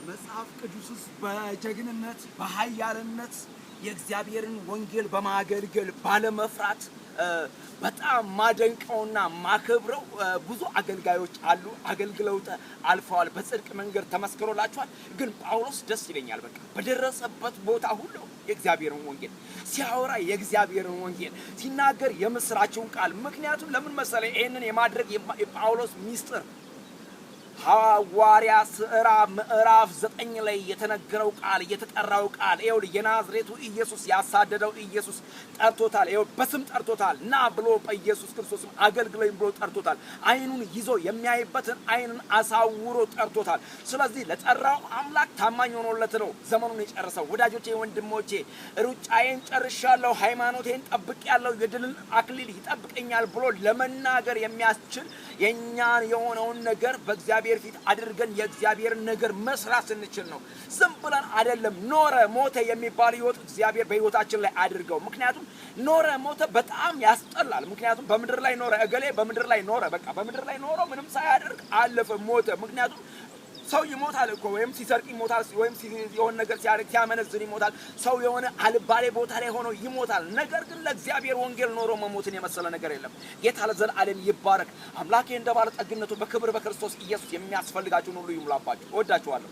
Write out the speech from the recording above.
መጽሐፍ ቅዱስስ በጀግንነት በኃያልነት የእግዚአብሔርን ወንጌል በማገልገል ባለመፍራት በጣም ማደንቀውና ማከብረው ብዙ አገልጋዮች አሉ። አገልግለው አልፈዋል፣ በጽድቅ መንገድ ተመስክሮላቸዋል። ግን ጳውሎስ ደስ ይለኛል። በቃ በደረሰበት ቦታ ሁሉ የእግዚአብሔርን ወንጌል ሲያወራ የእግዚአብሔርን ወንጌል ሲናገር የምስራችውን ቃል ምክንያቱም ለምን መሰለ ይሄንን የማድረግ የጳውሎስ ሚስጥር ሐዋርያ ሥራ ምዕራፍ 9 ላይ የተነገረው ቃል የተጠራው ቃል ይኸው የናዝሬቱ ኢየሱስ ያሳደደው ኢየሱስ ጠርቶታል። ይኸው በስም ጠርቶታል። ና ብሎ በኢየሱስ ክርስቶስም አገልግሎኝ ብሎ ጠርቶታል። አይኑን ይዞ የሚያይበትን አይንን አሳውሮ ጠርቶታል። ስለዚህ ለጠራው አምላክ ታማኝ ሆኖለት ነው ዘመኑን የጨረሰው። ወዳጆቼ ወንድሞቼ ሩጫዬን ጨርሻለሁ፣ ሃይማኖቴን ጠብቄያለሁ፣ የድልን አክሊል ይጠብቀኛል ብሎ ለመናገር የሚያስችል የኛን የሆነውን ነገር በእግዚአብሔር ፊት አድርገን የእግዚአብሔር ነገር መስራት ስንችል ነው። ዝም ብለን አይደለም። ኖረ ሞተ የሚባል ህይወት እግዚአብሔር በህይወታችን ላይ አድርገው። ምክንያቱም ኖረ ሞተ በጣም ያስጠላል። ምክንያቱም በመድር ላይ ኖረ እገሌ በመድር ላይ ኖረ፣ በቃ በመድር ላይ ኖሮ ምንም ሳያደርግ አለፈ ሞተ። ምክንያቱም ሰው ይሞታል እኮ ወይም ሲሰርቅ ይሞታል ወይም የሆነ ነገር ሲያደርግ ሲያመነዝር ይሞታል። ሰው የሆነ አልባሌ ቦታ ላይ ሆኖ ይሞታል። ነገር ግን ለእግዚአብሔር ወንጌል ኖሮ መሞትን የመሰለ ነገር የለም። ጌታ ለዘላለም ይባረክ። አምላኬ እንደባለ ጠግነቱ በክብር በክርስቶስ ኢየሱስ የሚያስፈልጋችሁን ሁሉ ይሙላባችሁ። እወዳችኋለሁ።